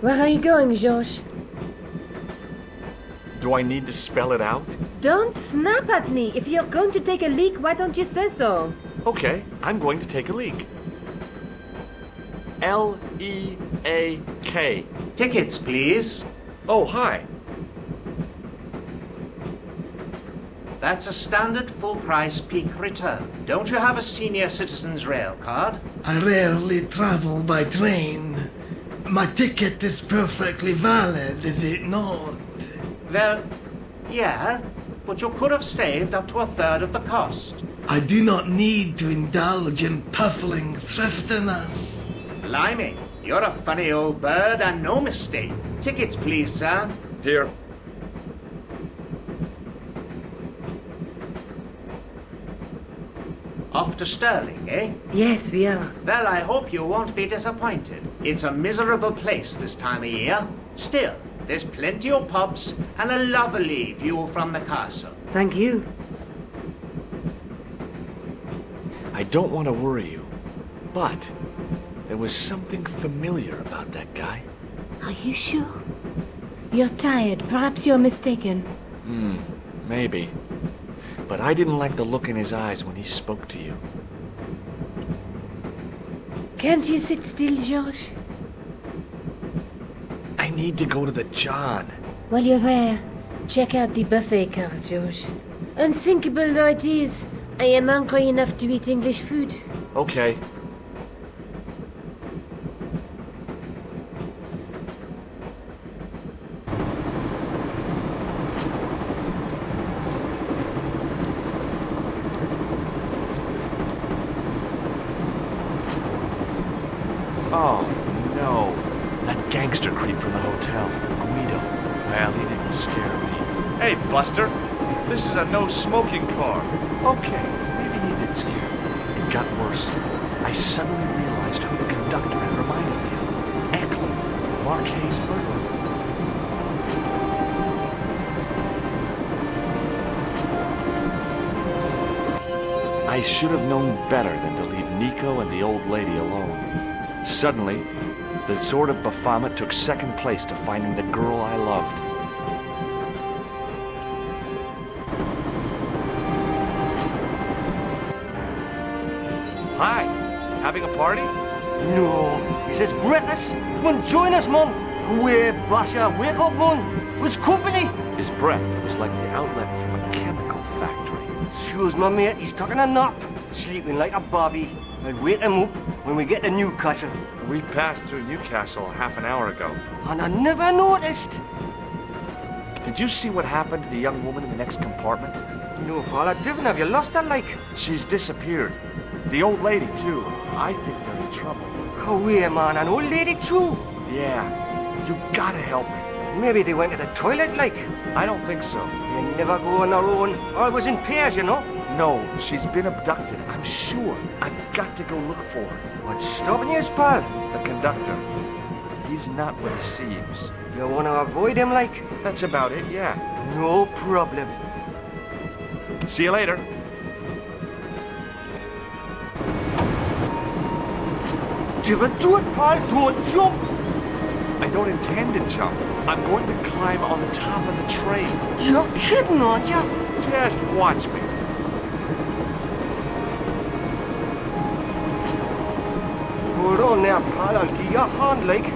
Where are you going, George? Do I need to spell it out? Don't snap at me. If you're going to take a leak, why don't you say so? Okay, I'm going to take a leak. L-E-A-K. Tickets, please. Oh, hi. That's a standard full-price peak return. Don't you have a senior citizen's rail card? I rarely travel by train. My ticket is perfectly valid, is it not? Well, yeah, but you could have saved up to a third of the cost. I do not need to indulge in puffling thriftiness. Blimey, you're a funny old bird and no mistake. Tickets, please, sir. Here. Off to Stirling, eh? Yes, we are. Well, I hope you won't be disappointed. It's a miserable place this time of year. Still, there's plenty of pubs and a lovely view from the castle. Thank you. I don't want to worry you, but there was something familiar about that guy. Are you sure? You're tired. Perhaps you're mistaken. Maybe. But I didn't like the look in his eyes when he spoke to you. Can't you sit still, George? I need to go to the John. While you're there, check out the buffet car, George. Unthinkable though it is, I am hungry enough to eat English food. Okay. Oh, no. That gangster creep from the hotel, Guido. Well, he didn't scare me. Hey, Buster. This is a no-smoking car. Okay, maybe he did scare me. It got worse. I suddenly realized who the conductor had reminded me of. Eklund, Mark Hayes' burglar. I should have known better than to leave Nico and the old lady alone. Suddenly, the sword of Baphomet took second place to finding the girl I loved. Hi, having a party? No, he says British. Come on, join us, Mum. Away, Basha, wake up, Mum. What's company? His breath was like the outlet from a chemical factory. Excuse my mate, he's taking a nap, sleeping like a bobby. I'll wake him up when we get to Newcastle. We passed through Newcastle half an hour ago. And I never noticed. Did you see what happened to the young woman in the next compartment? No, Paula, Driven, have you lost her, like? She's disappeared. The old lady, too. I think they're in trouble. Away, man, an old lady, too. Yeah, you gotta help me. Maybe they went to the toilet, like. I don't think so. They never go on their own. Always in pairs, you know. No, she's been abducted, I'm sure. I've got to go look for her. What's stopping you, pal? The conductor. He's not what he seems. You want to avoid him, like? That's about it, yeah. No problem. See you later. Driven, do it, pal. Don't jump. I don't intend to jump. I'm going to climb on the top of the train. You're kidding, aren't you? Just watch me. Hold on there, pal. I'll give you a hand, like.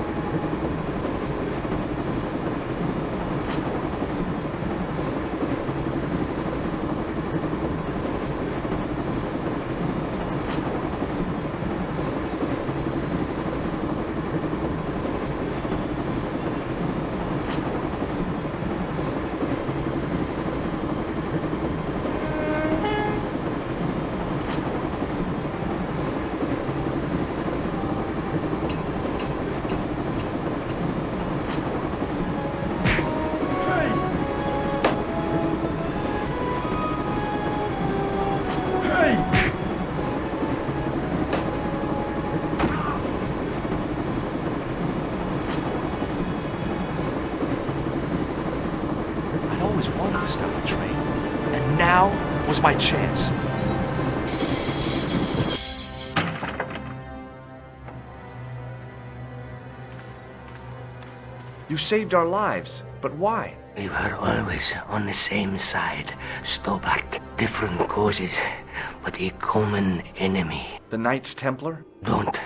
Always wanted to stop a train, and now was my chance. You saved our lives, but why? We were always on the same side, Stobart. Different causes, but a common enemy. The Knights Templar? Don't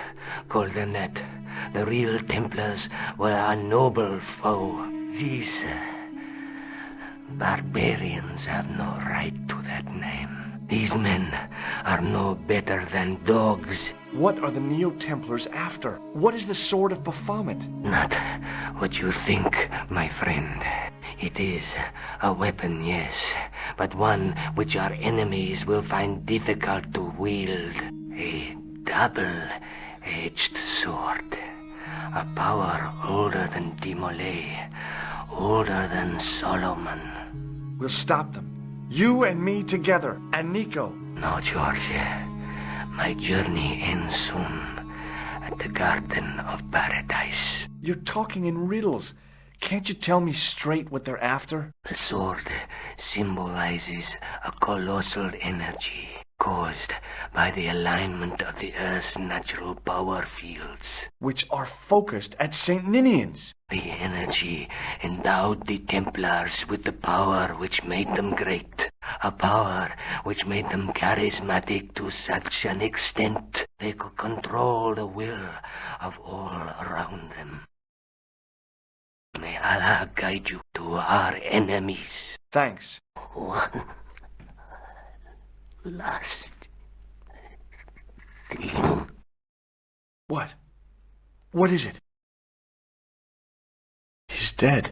call them that. The real Templars were a noble foe. These barbarians have no right to that name. These men are no better than dogs. What are the Neo-Templars after? What is the Sword of Baphomet? Not what you think, my friend. It is a weapon, yes, but one which our enemies will find difficult to wield. A double-edged sword. A power older than Dimolay, older than Solomon. We'll stop them. You and me together, and Nico. No, George. My journey ends soon at the Garden of Paradise. You're talking in riddles. Can't you tell me straight what they're after? The sword symbolizes a colossal energy caused by the alignment of the Earth's natural power fields. Which are focused at St. Ninian's. The energy endowed the Templars with the power which made them great. A power which made them charismatic to such an extent they could control the will of all around them. May Allah guide you to our enemies. Thanks. One last thing. What? What is it? He's dead.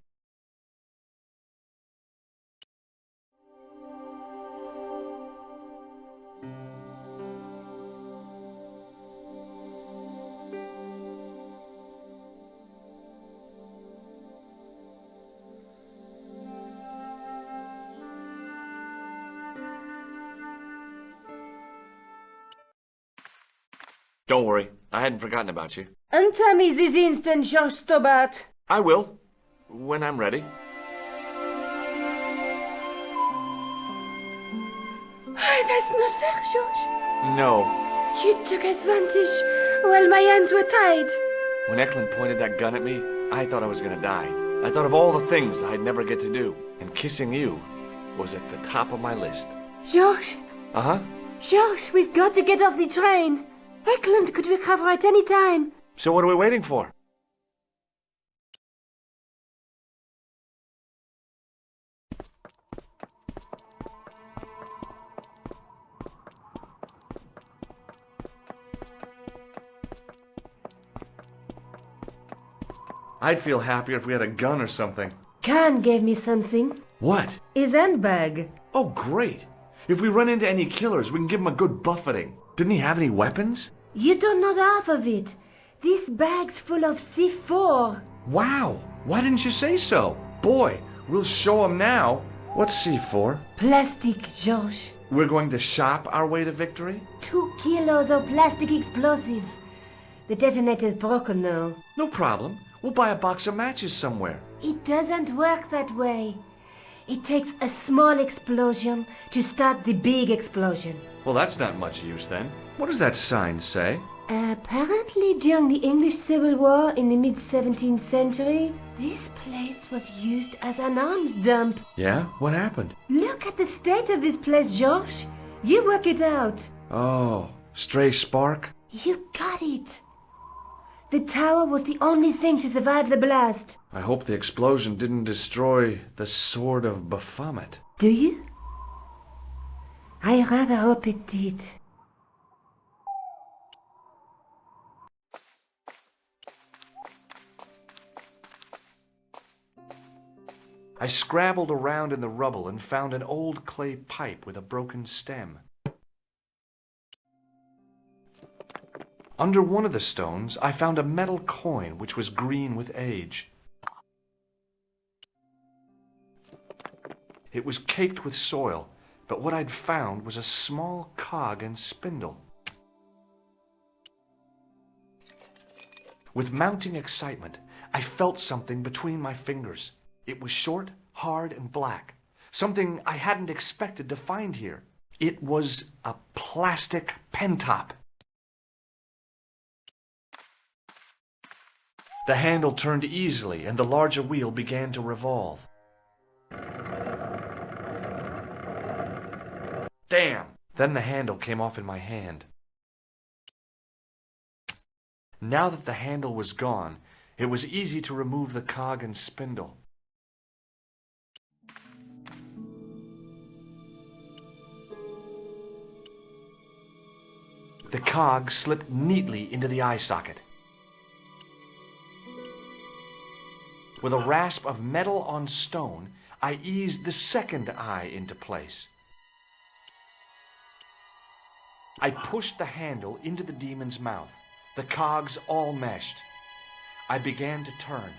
Don't worry, I hadn't forgotten about you. Answer me this instant, George Stobart. I will, when I'm ready. That's not fair, George. No. You took advantage while my hands were tied. When Eklund pointed that gun at me, I thought I was gonna die. I thought of all the things I'd never get to do, and kissing you was at the top of my list. George, Uh-huh. George, we've got to get off the train. Eklund could recover at any time. So what are we waiting for? I'd feel happier if we had a gun or something. Khan gave me something. What? His handbag. Oh, great. If we run into any killers, we can give them a good buffeting. Didn't he have any weapons? You don't know the half of it. This bag's full of C4. Wow. Why didn't you say so? Boy, we'll show them now. What's C4? Plastic, George. We're going to shop our way to victory? 2 kilos of plastic explosive. The detonator's broken now. No problem. We'll buy a box of matches somewhere. It doesn't work that way. It takes a small explosion to start the big explosion. Well, that's not much use then. What does that sign say? Apparently during the English Civil War in the mid-17th century, this place was used as an arms dump. Yeah? What happened? Look at the state of this place, George. You work it out. Oh, stray spark? You got it. The tower was the only thing to survive the blast. I hope the explosion didn't destroy the Sword of Baphomet. Do you? I rather hope it did. I scrabbled around in the rubble and found an old clay pipe with a broken stem. Under one of the stones, I found a metal coin which was green with age. It was caked with soil, but what I'd found was a small cog and spindle. With mounting excitement, I felt something between my fingers. It was short, hard, and black. Something I hadn't expected to find here. It was a plastic pen top. The handle turned easily, and the larger wheel began to revolve. Damn! Then the handle came off in my hand. Now that the handle was gone, it was easy to remove the cog and spindle. The cog slipped neatly into the eye socket. With a rasp of metal on stone, I eased the second eye into place. I pushed the handle into the demon's mouth. The cogs all meshed. I began to turn.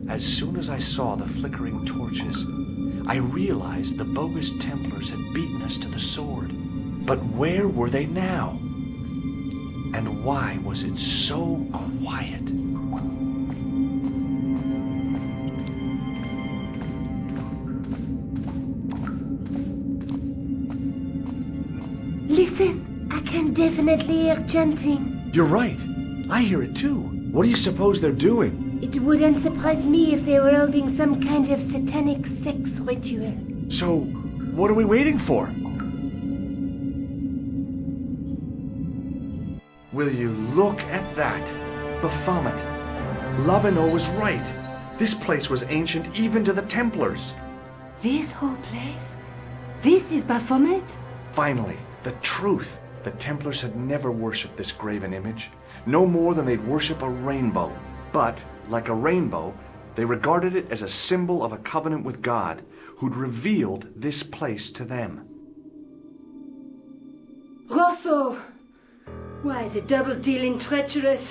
As soon as I saw the flickering torches, I realized the bogus Templars had beaten us to the sword. But where were they now? And why was it so quiet? Listen, I can definitely hear chanting. You're right. I hear it too. What do you suppose they're doing? It wouldn't surprise me if they were holding some kind of satanic sex ritual. So, what are we waiting for? Will you look at that? Baphomet. Lavino was right. This place was ancient even to the Templars. This whole place? This is Baphomet? Finally, the truth. The Templars had never worshipped this graven image, no more than they'd worship a rainbow. But, like a rainbow, they regarded it as a symbol of a covenant with God, who'd revealed this place to them. Rosso! Why, the double-dealing treacherous?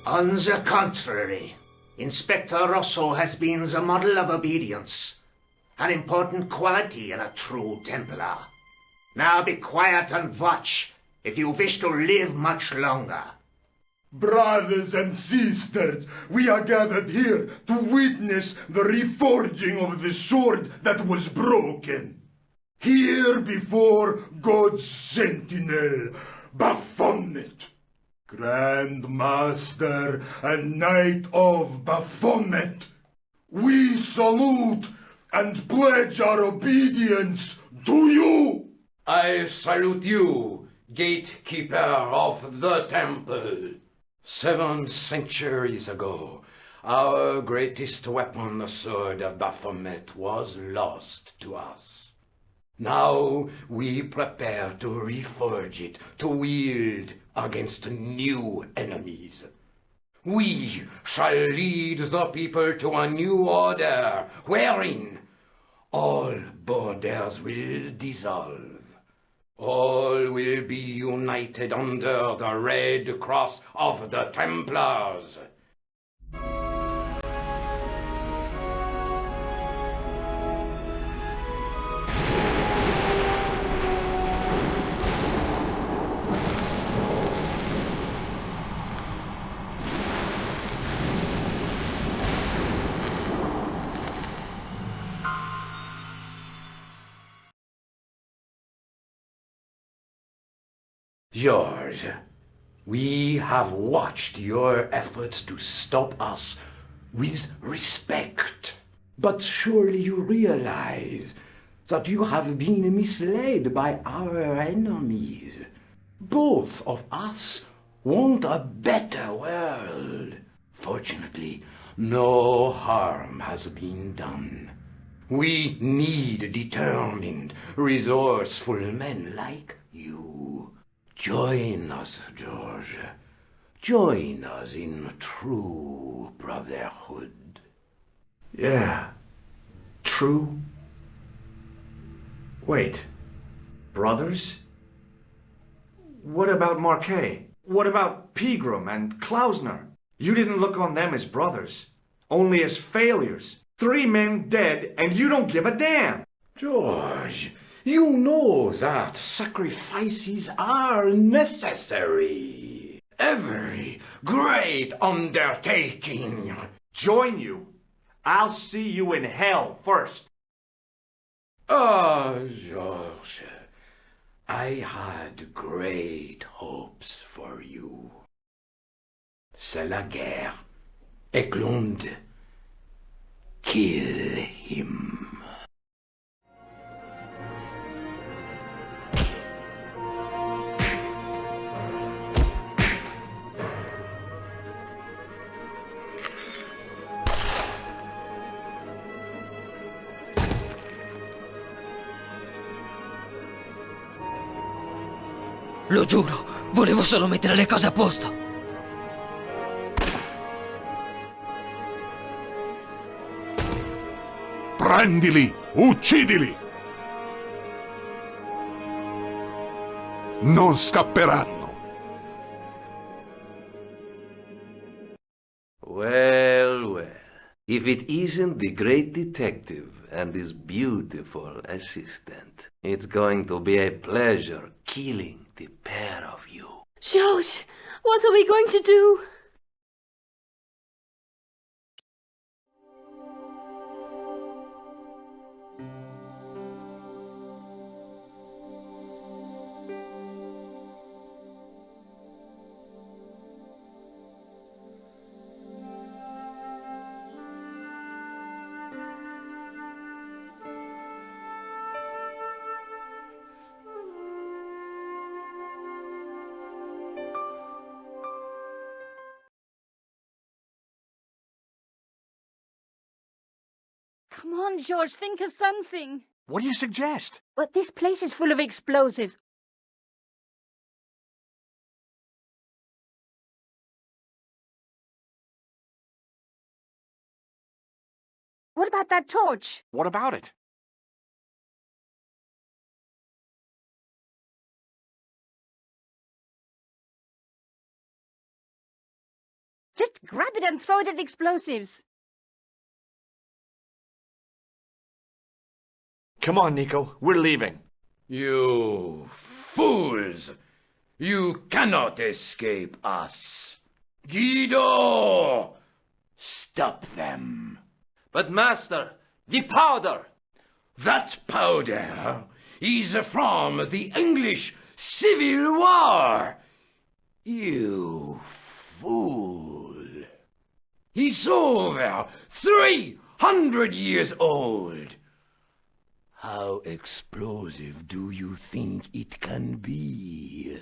On the contrary, Inspector Rosso has been the model of obedience, an important quality in a true Templar. Now be quiet and watch, if you wish to live much longer. Brothers and sisters, we are gathered here to witness the reforging of the sword that was broken. Here before God's sentinel, Baphomet, Grand Master and Knight of Baphomet, we salute and pledge our obedience to you. I salute you, gatekeeper of the temple. 7 centuries ago, our greatest weapon, the sword of Baphomet, was lost to us. Now we prepare to reforge it, to wield against new enemies. We shall lead the people to a new order, wherein all borders will dissolve. All will be united under the red cross of the Templars. George, we have watched your efforts to stop us with respect. But surely you realize that you have been misled by our enemies. Both of us want a better world. Fortunately, no harm has been done. We need determined, resourceful men like you. Join us, George. Join us in true brotherhood. Yeah. True? Wait. Brothers? What about Marquet? What about Pegram and Klausner? You didn't look on them as brothers, only as failures. 3 men dead, and you don't give a damn. George, you know that sacrifices are necessary. Every great undertaking. Join you? I'll see you in hell first. Ah, George, I had great hopes for you. C'est la guerre. Eklund, kill him. Lo giuro, volevo solo mettere le cose a posto. Prendili! Uccidili! Non scapperanno! Well, well. If it isn't the great detective and his beautiful assistant, it's going to be a pleasure killing the pair of you. George, what are we going to do? Come on, George, think of something. What do you suggest? Well, this place is full of explosives. What about that torch? What about it? Just grab it and throw it at the explosives. Come on, Nico. We're leaving. You fools! You cannot escape us. Guido! Stop them. But master, the powder! That powder is from the English Civil War. You fool. He's over 300 years old. How explosive do you think it can be?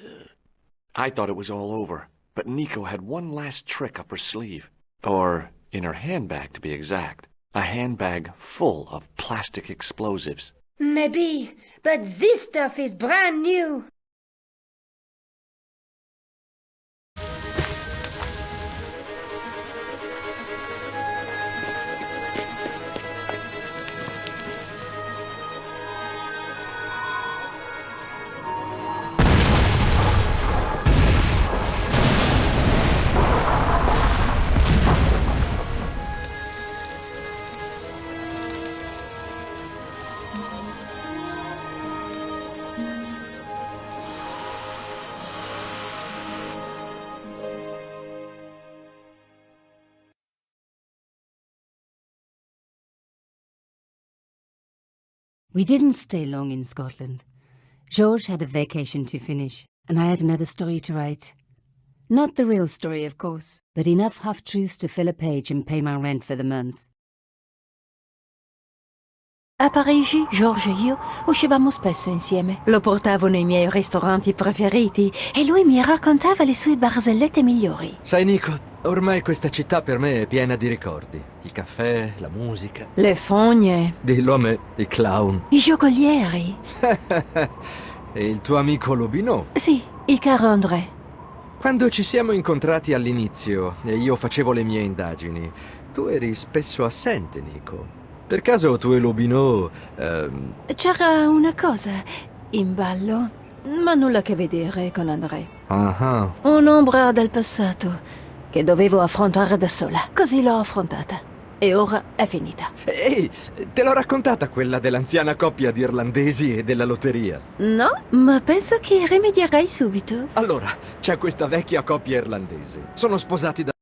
I thought it was all over, but Nico had one last trick up her sleeve. Or in her handbag, to be exact. A handbag full of plastic explosives. Maybe, but this stuff is brand new. We didn't stay long in Scotland. George had a vacation to finish, and I had another story to write. Not the real story, of course, but enough half-truths to fill a page and pay my rent for the month. A Parigi, George e io uscivamo spesso insieme. Lo portavo nei miei ristoranti preferiti e lui mi raccontava le sue barzellette migliori. Sai, Nico, ormai questa città per me è piena di ricordi. Il caffè, la musica. Le fogne. Dillo a me, i clown. I giocolieri. E il tuo amico Lobinot. Sì, il caro André. Quando ci siamo incontrati all'inizio e io facevo le mie indagini, tu eri spesso assente, Nico. Per caso tu e Lobinot... C'era una cosa in ballo, ma nulla a che vedere con André. Ah. Un'ombra del passato che dovevo affrontare da sola. Così l'ho affrontata. E ora è finita. Ehi, te l'ho raccontata quella dell'anziana coppia di irlandesi e della lotteria? No, ma penso che rimedierei subito. Allora, c'è questa vecchia coppia irlandese. Sono sposati da...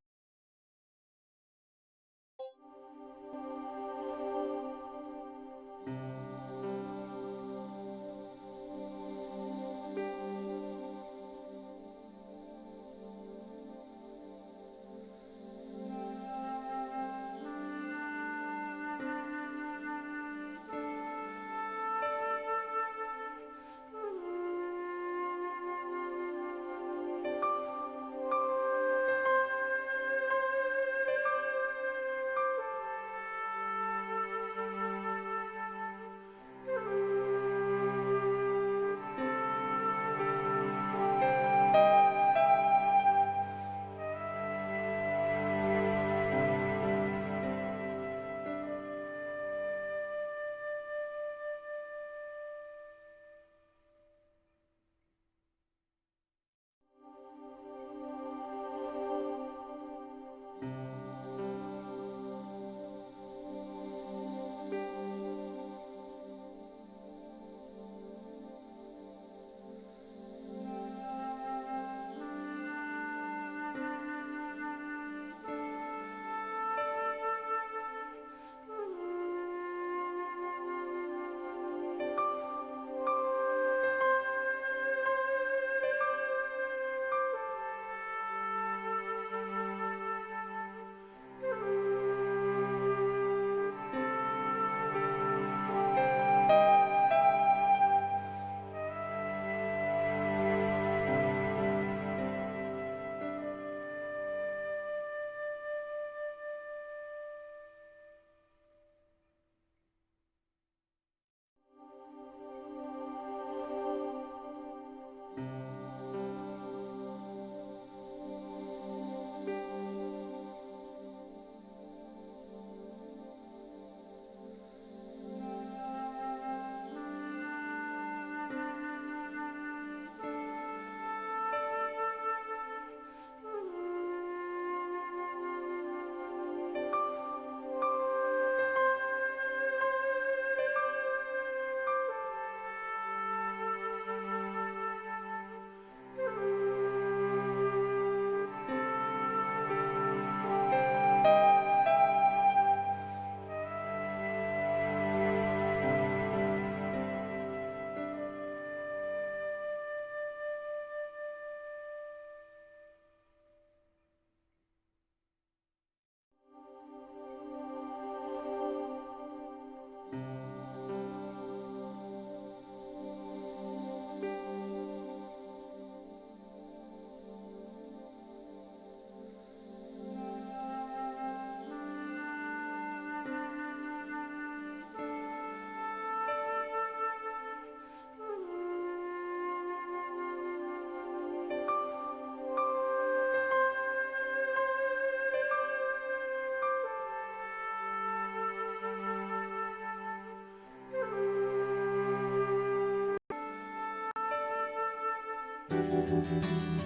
Bye.